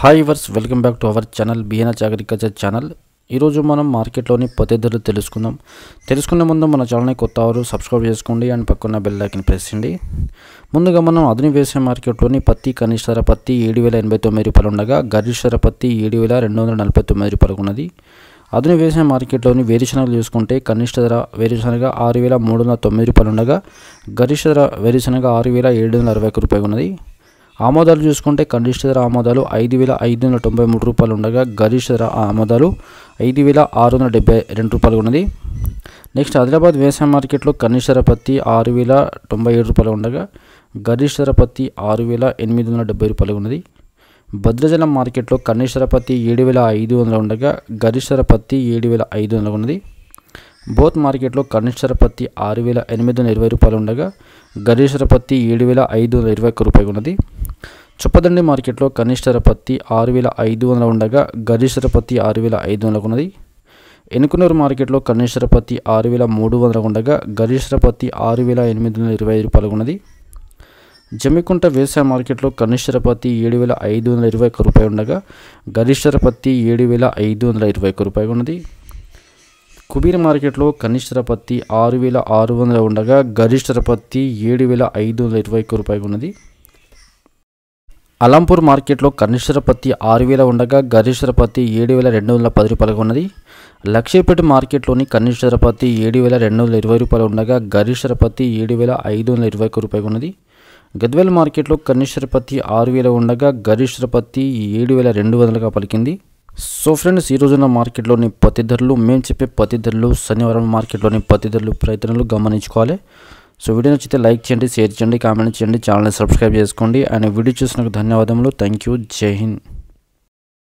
Hi viewers welcome back to our channel B N H agriculture channel. ఈరోజు మనం మార్కెట్లోని పత్తి ధరలు తెలుసుకునే ముందు మన ఛానల్ని కొత్త వారు సబ్స్క్రైబ్ చేసుకోండి అండ్ పక్కన బెల్ ఐకాన్ ప్రెస్ చేయండి. ముందుగా మనం ఆధునిక వ్యవసాయ మార్కెట్లోని పత్తి కనిష్ట ధర పత్తి 7,089 రూపాయలు ఉండగా గరిష్ట ధర పత్తి 7,249 రూపాయలు ఉన్నది. ఆధునిక వ్యవసాయ మార్కెట్లోని వేరుశనగలు చూసుకుంటే కనిష్ట ధర వేరుశనగ 6,309 రూపాయలు ఉండగా గరిష్ట ధర వేరుశనగ 6,761 రూపాయలు ఉన్నది. ఆమోదాలు చూసుకుంటే కనిష్ట ధర ఆమోదాలు 5,593 రూపాయలు ఉండగా గరిష్ట ధర ఆమోదాలు 5,672 రూపాయలు ఉన్నది. నెక్స్ట్ ఆదిలాబాద్ వ్యవసాయ మార్కెట్లో కనిష్ట ధర పత్తి 6,097 రూపాయలు ఉండగా గరిష్ట ధర పత్తి 6,870 రూపాయలు ఉన్నది. భద్రాచలం మార్కెట్లో కనిష్ట ధర పత్తి 7,500 ఉండగా గరిష్ట ధర పత్తి 7,500 ఉన్నది. బోత్ మార్కెట్లో కనిష్ట ధర పత్తి 6,820 రూపాయలు ఉండగా గరిష్ట ధర పత్తి 7,521 రూపాయలు ఉన్నది. చొప్పదండి మార్కెట్లో కనిష్ట ధర పత్తి 6,500 ఉండగా గరిష్ట ధర పత్తి 6,500 ఉన్నది. ఎనుకునూరు మార్కెట్లో కనిష్ట ధర పత్తి 6,300 ఉండగా గరిష్ట ధర పత్తి 6,825 రూపాయలు ఉన్నది. జమ్మికుంట వ్యవసాయ మార్కెట్లో కనిష్ట ధర పత్తి 7,521 రూపాయలు ఉండగా గరిష్ట ధర పత్తి 7,521 రూపాయలు ఉన్నది. కుబీర్ మార్కెట్లో కనిష్ట ధర పత్తి 6,600 ఉండగా గరిష్ట ధర పత్తి 7,521 రూపాయలు ఉన్నది. అలంపూర్ మార్కెట్లో కనిష్ట ధర పత్తి 6,000 ఉండగా గరిష్ట ధర పత్తి 7,210 రూపాయలు ఉన్నది. లక్ష్మీపేట మార్కెట్లోని కనిష్ట ధర పత్తి 7,220 రూపాయలు ఉండగా గరిష్ట ధర పత్తి 7,521 రూపాయలు ఉన్నది. గద్వేల్ మార్కెట్లో కనిష్ట ధర పత్తి 6,000 ఉండగా గరిష్ట ధర పత్తి 7,200గా పలికింది. సో ఫ్రెండ్స్, ఈరోజున మార్కెట్లోని పత్తి ధరలు మేము చెప్పే పత్తి ధరలు శనివారం మార్కెట్లోని పత్తి ధరలు ప్రయత్నాలు గమనించుకోవాలి. సో వీడియో నచ్చితే లైక్ చేయండి, షేర్ చేయండి, కామెంట్ చేయండి, ఛానల్ని సబ్స్క్రైబ్ చేసుకోండి. అండ్ వీడియో చూసినందుకు ధన్యవాదములు. Thank you. జై హింద్.